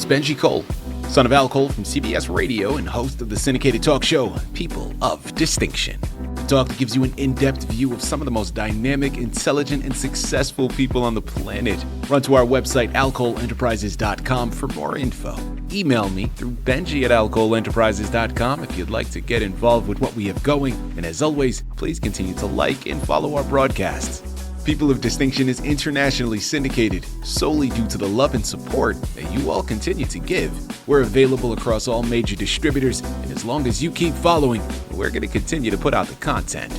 is Benji Cole, son of Al Cole from CBS Radio and host of the syndicated talk show, People of Distinction. The talk that gives you an in-depth view of some of the most dynamic, intelligent, and successful people on the planet. Run to our website, alcoleenterprises.com for more info. Email me through benji@alcoleenterprises.com if you'd like to get involved with what we have going. And as always, please continue to like and follow our broadcasts. People of Distinction is internationally syndicated solely due to the love and support that you all continue to give. We're available across all major distributors, and as long as you keep following, we're going to continue to put out the content.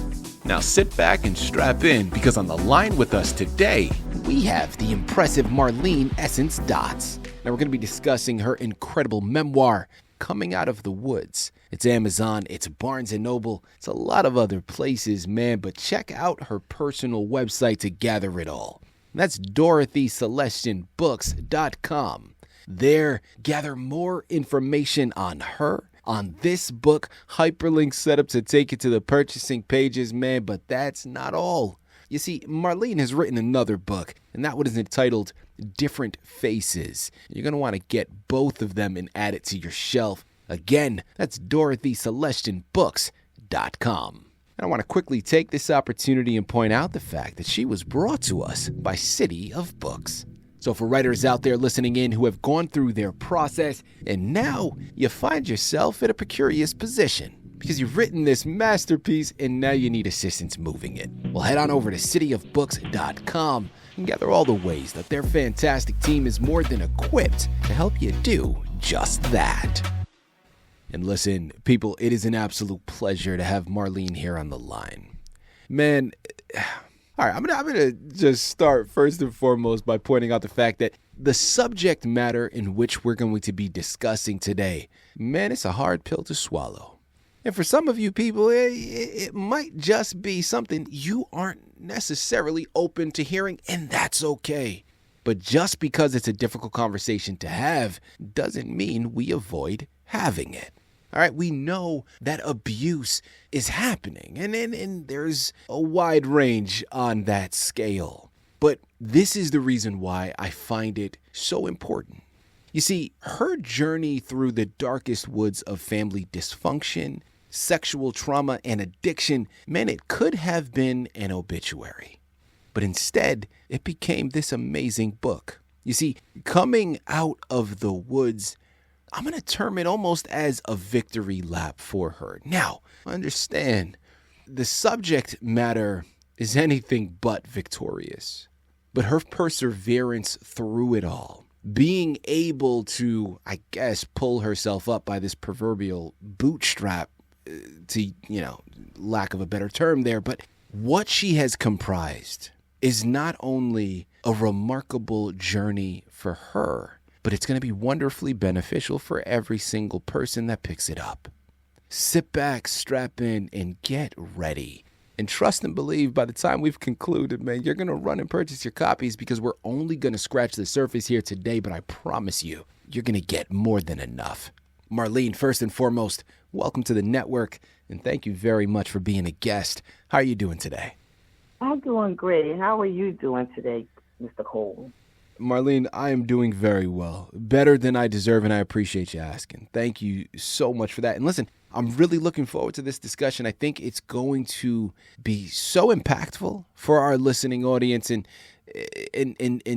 Now sit back and strap in, because on the line with us today, we have the impressive Marlene Essence Dotts. Now we're going to be discussing her incredible memoir, Coming Out of the Woods. It's Amazon, it's Barnes & Noble, it's a lot of other places, man, but check out her personal website to gather it all. And that's DorothyCelestinBooks.com. There, gather more information on her, on this book, hyperlinks set up to take you to the purchasing pages, man, but that's not all. You see, Marlene has written another book, and that one is entitled Different Faces. You're going to want to get both of them and add it to your shelf. Again, that's DorothyCelestinBooks.com. And I want to quickly take this opportunity and point out the fact that she was brought to us by Citi of Books. So for writers out there listening in who have gone through their process and now you find yourself in a precarious position because you've written this masterpiece and now you need assistance moving it, well, head on over to citiofbooks.com and gather all the ways that their fantastic team is more than equipped to help you do just that. And listen, people, it is an absolute pleasure to have Marlene here on the line. Man, all right, I'm gonna just start first and foremost by pointing out the fact that the subject matter in which we're going to be discussing today, man, it's a hard pill to swallow. And for some of you people, it might just be something you aren't necessarily open to hearing, and that's okay. But just because it's a difficult conversation to have doesn't mean we avoid having it. All right, we know that abuse is happening, and there's a wide range on that scale. But this is the reason why I find it so important. You see, her journey through the darkest woods of family dysfunction, sexual trauma, and addiction, man, it could have been an obituary. But instead, it became this amazing book. You see, Coming Out of the Woods, I'm going to term it almost as a victory lap for her. Now, understand, the subject matter is anything but victorious. But her perseverance through it all, being able to, I guess, pull herself up by this proverbial bootstrap, to, lack of a better term there, but what she has comprised is not only a remarkable journey for her, but it's going to be wonderfully beneficial for every single person that picks it up. Sit back, strap in, and get ready. And trust and believe, by the time we've concluded, man, you're going to run and purchase your copies, because we're only going to scratch the surface here today, but I promise you, you're going to get more than enough. Marlene, first and foremost, welcome to the network, and thank you very much for being a guest. How are you doing today? I'm doing great. How are you doing today, Mr. Cole? Marlene, I am doing very well. Better than I deserve, and I appreciate you asking. Thank you so much for that. And listen, I'm really looking forward to this discussion. I think it's going to be so impactful for our listening audience and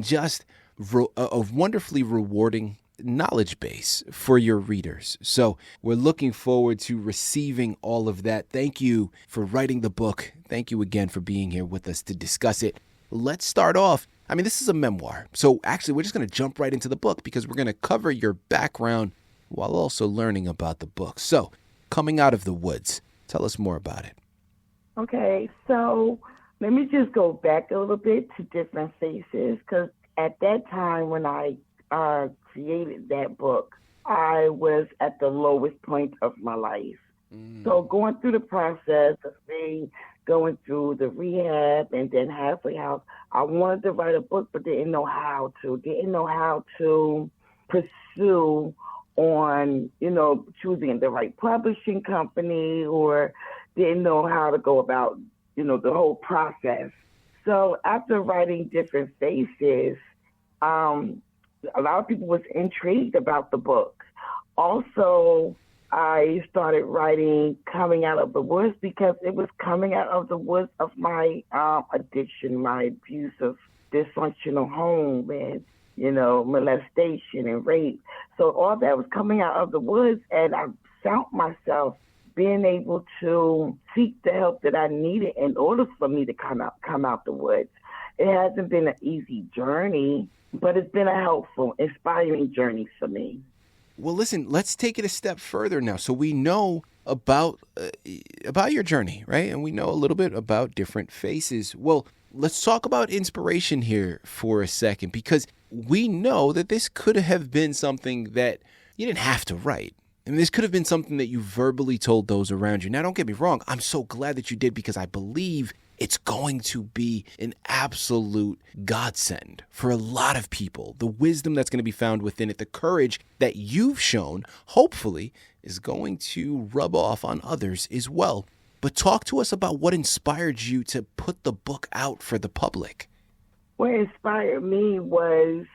just a wonderfully rewarding knowledge base for your readers. So we're looking forward to receiving all of that. Thank you for writing the book. Thank you again for being here with us to discuss it. Let's start off. I mean, this is a memoir. So actually, we're just going to jump right into the book, because we're going to cover your background while also learning about the book. So, Coming Out of the Woods. Tell us more about it. Okay, so let me just go back a little bit to Different Faces, because at that time when I created that book, I was at the lowest point of my life. So going through the process of me going through the rehab and then halfway house, I wanted to write a book, but didn't know how to pursue on, choosing the right publishing company, or didn't know how to go about, the whole process. So after writing Different Faces, a lot of people was intrigued about the book. Also, I started writing Coming Out of the Woods because it was coming out of the woods of my addiction, my abusive, dysfunctional home, and, molestation and rape. So all that was coming out of the woods, and I found myself being able to seek the help that I needed in order for me to come out the woods. It hasn't been an easy journey, but it's been a helpful, inspiring journey for me. Well, listen, let's take it a step further now. So we know about your journey, right? And we know a little bit about different faces. Well, let's talk about inspiration here for a second, because we know that this could have been something that you didn't have to write. I mean, this could have been something that you verbally told those around you. Now, don't get me wrong. I'm so glad that you did, because I believe it's going to be an absolute godsend for a lot of people. The wisdom that's going to be found within it, the courage that you've shown, hopefully, is going to rub off on others as well. But talk to us about what inspired you to put the book out for the public. What inspired me was,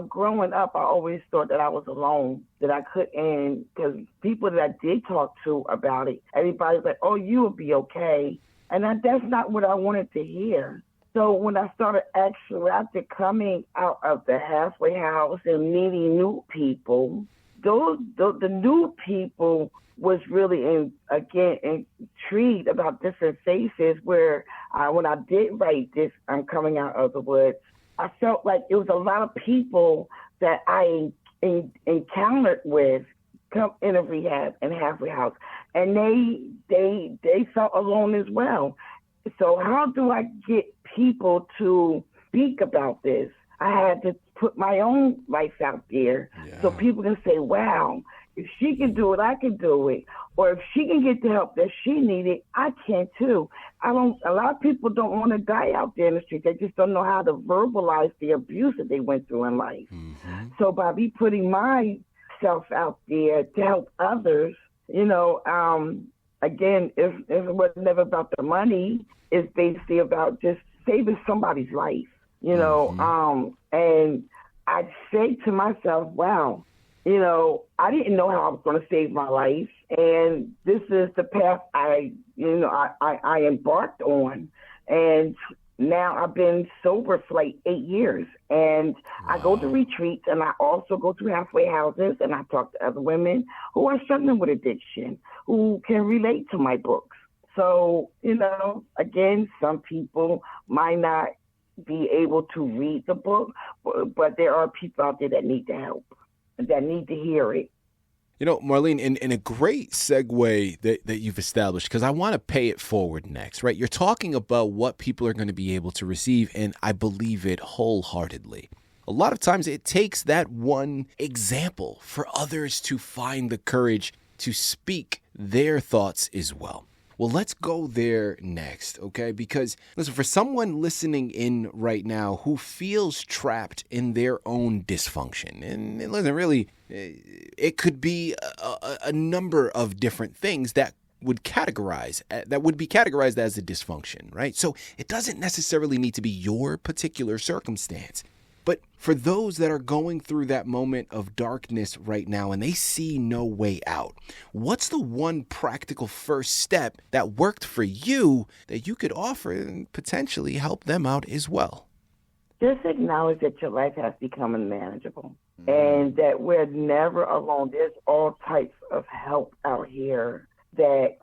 growing up, I always thought that I was alone, that I couldn't, because people that I did talk to about it, everybody's like, oh, you'll be okay. And that's not what I wanted to hear. So when I started after coming out of the halfway house and meeting new people, the new people was really, intrigued about different faces where when I did write this, I'm Coming Out of the Woods, I felt like it was a lot of people that I encountered with come in a rehab and halfway house, and they felt alone as well. So how do I get people to speak about this? I had to put my own life out there so people can say, wow, if she can do it, I can do it. Or if she can get the help that she needed, I can too. A lot of people don't want to die out there in the street. They just don't know how to verbalize the abuse that they went through in life. Mm-hmm. So by me putting myself out there to help others, again, if it was never about the money, it's basically about just saving somebody's life, Mm-hmm. And I say to myself, wow, I didn't know how I was going to save my life, and this is the path I embarked on, and now I've been sober for like 8 years, and wow. I go to retreats, and I also go to halfway houses, and I talk to other women who are struggling with addiction, who can relate to my books. So, again, some people might not be able to read the book, but there are people out there that need the help, that need to hear it. Marlene, in a great segue that you've established, because I want to pay it forward next, right? You're talking about what people are going to be able to receive, and I believe it wholeheartedly. A lot of times it takes that one example for others to find the courage to speak their thoughts as well. Well, let's go there next, okay? Because, listen, for someone listening in right now who feels trapped in their own dysfunction, and listen, really, it could be a number of different things that would be categorized as a dysfunction, right? So it doesn't necessarily need to be your particular circumstance. But for those that are going through that moment of darkness right now and they see no way out, what's the one practical first step that worked for you that you could offer and potentially help them out as well? Just acknowledge that your life has become unmanageable and that we're never alone. There's all types of help out here that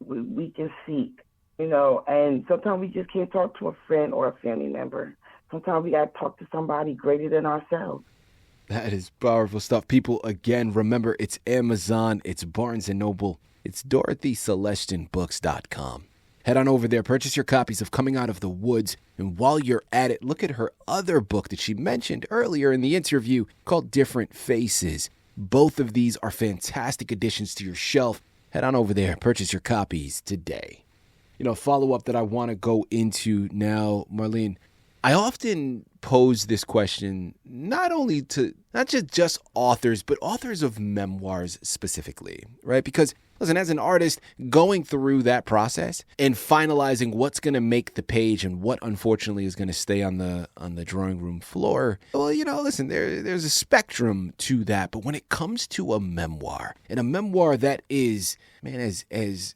we can seek, and sometimes we just can't talk to a friend or a family member. Sometimes we got to talk to somebody greater than ourselves. That is powerful stuff. People, again, remember, it's Amazon, it's Barnes & Noble, it's DorothyCelestinBooks.com. Head on over there, purchase your copies of Coming Out of the Woods, and while you're at it, look at her other book that she mentioned earlier in the interview called Different Faces. Both of these are fantastic additions to your shelf. Head on over there, purchase your copies today. Follow-up that I want to go into now, Marlene. I often pose this question not just authors, but authors of memoirs specifically, right? Because listen, as an artist, going through that process and finalizing what's going to make the page and what unfortunately is going to stay on the drawing room floor, well, listen, there's a spectrum to that. But when it comes to a memoir, and a memoir that is, man, as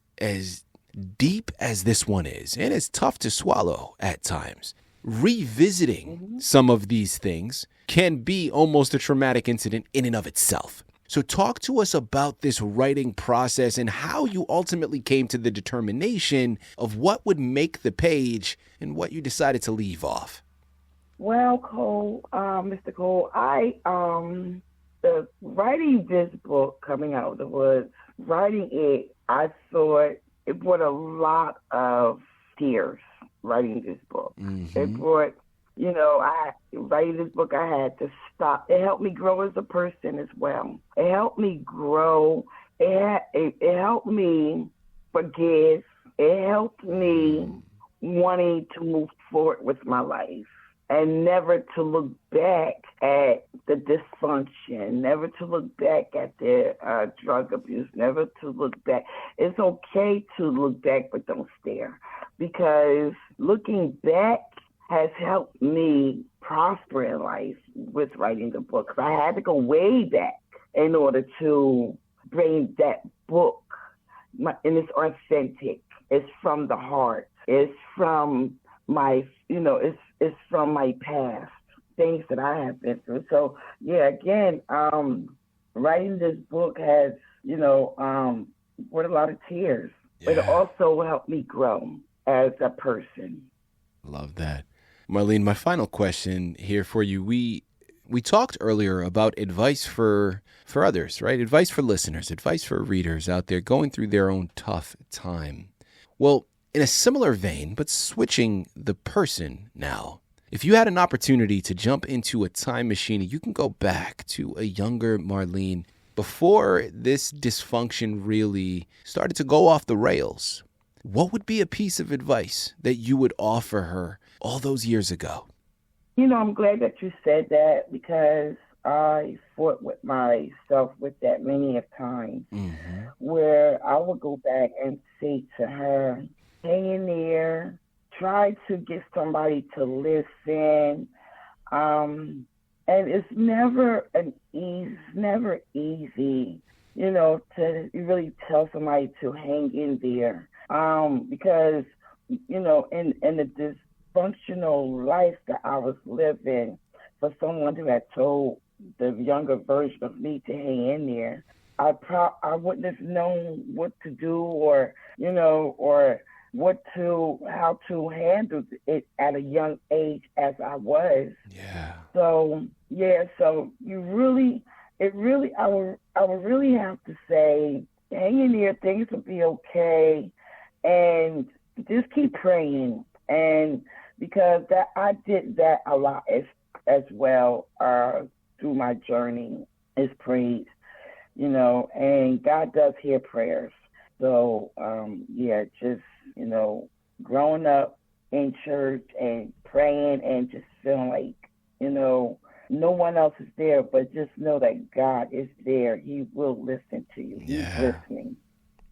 deep as this one is, and as tough to swallow at times, revisiting some of these things can be almost a traumatic incident in and of itself. So talk to us about this writing process and how you ultimately came to the determination of what would make the page and what you decided to leave off. Well, Mr. Cole, the writing this book coming out of the woods, writing it, I thought it brought a lot of tears, writing this book. Mm-hmm. It brought, writing this book, I had to stop. It helped me grow as a person as well. It helped me grow. It helped me forgive. It helped me wanting to move forward with my life and never to look back at the dysfunction, never to look back at the drug abuse, never to look back. It's okay to look back, but don't stare, because looking back has helped me prosper in life with writing the book. I had to go way back in order to bring that book, and it's authentic. It's from the heart. It's from my, it's from my past, things that I have been through. So yeah, again, writing this book has, brought a lot of tears, but it also helped me grow as a person. Love that. Marlene, my final question here for you. We talked earlier about advice for others, right? Advice for listeners, advice for readers out there going through their own tough time. Well, in a similar vein, but switching the person now, if you had an opportunity to jump into a time machine, you can go back to a younger Marlene before this dysfunction really started to go off the rails. What would be a piece of advice that you would offer her all those years ago? I'm glad that you said that, because I fought with myself with that many of times, where I would go back and say to her, hang in there, try to get somebody to listen. And it's never easy, to really tell somebody to hang in there. Because, in the dysfunctional life that I was living, for someone who had told the younger version of me to hang in there, I wouldn't have known what to do, or how to handle it at a young age as I was. Yeah. So I would really have to say, hang in there, things will be okay, and just keep praying. And because I did that a lot as well through my journey, is prayed, and God does hear prayers. So just growing up in church and praying and just feeling like no one else is there, but just know that God is there. He will listen to you. He's listening.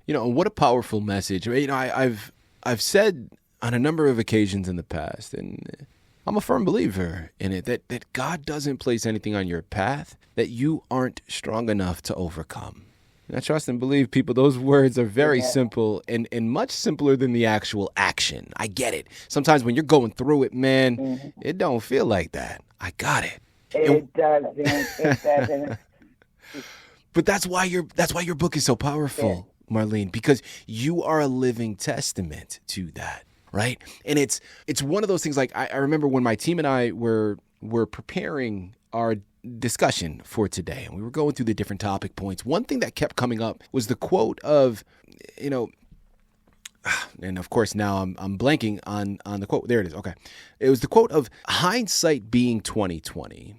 What a powerful message. I've said on a number of occasions in the past, and I'm a firm believer in it, that God doesn't place anything on your path that you aren't strong enough to overcome. And I trust and believe, people, those words are very simple and much simpler than the actual action. I get it. Sometimes when you're going through it, man, it don't feel like that. I got it. It doesn't. It doesn't. But that's why your book is so powerful, Marlene, because you are a living testament to that, right? And it's one of those things, like I remember when my team and I were preparing our discussion for today, and we were going through the different topic points. One thing that kept coming up was the quote of, and of course now I'm blanking on the quote. There it is. Okay. It was the quote of hindsight being 20/20.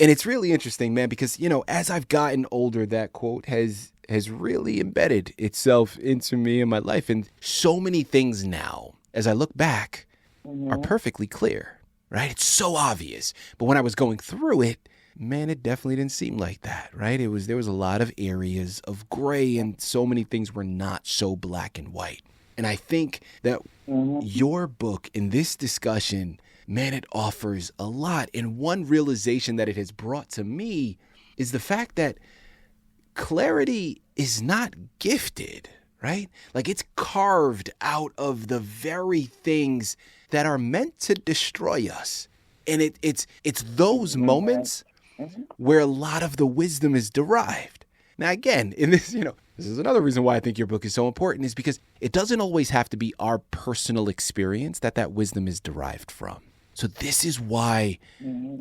And it's really interesting, man, because, as I've gotten older, that quote has really embedded itself into me and my life. And so many things now, as I look back, are perfectly clear. right? It's so obvious. But when I was going through it, man, it definitely didn't seem like that, right? There was a lot of areas of gray, and so many things were not so black and white. And I think that your book in this discussion, man, it offers a lot. And one realization that it has brought to me is the fact that clarity is not gifted, right? Like, it's carved out of the very things that are meant to destroy us. And it's those moments where a lot of the wisdom is derived. Now, again, in this, this is another reason why I think your book is so important, is because it doesn't always have to be our personal experience that wisdom is derived from. So this is why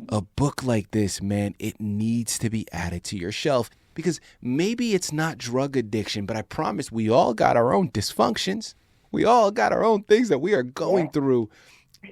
a book like this, man, it needs to be added to your shelf, because maybe it's not drug addiction, but I promise we all got our own dysfunctions. We all got our own things that we are going through.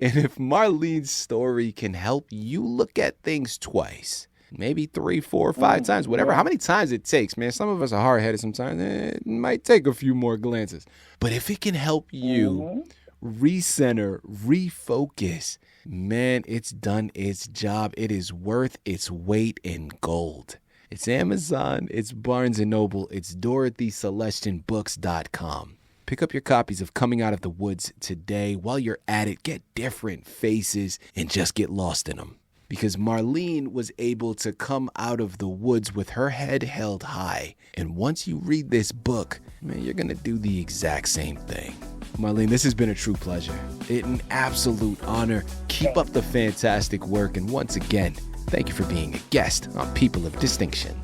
And if Marlene's story can help you look at things twice, maybe 3, 4, 5 times, whatever, how many times it takes, man. Some of us are hard-headed sometimes. It might take a few more glances. But if it can help you recenter, refocus, man, it's done its job. It is worth its weight in gold. It's Amazon, it's Barnes & Noble, it's DorothyCelestinBooks.com. Pick up your copies of Coming Out of the Woods today. While you're at it, get different faces and just get lost in them. Because Marlene was able to come out of the woods with her head held high. And once you read this book, man, you're going to do the exact same thing. Marlene, this has been a true pleasure. An absolute honor. Keep up the fantastic work. And once again, thank you for being a guest on People of Distinction.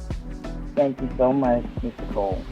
Thank you so much, Mr. Cole.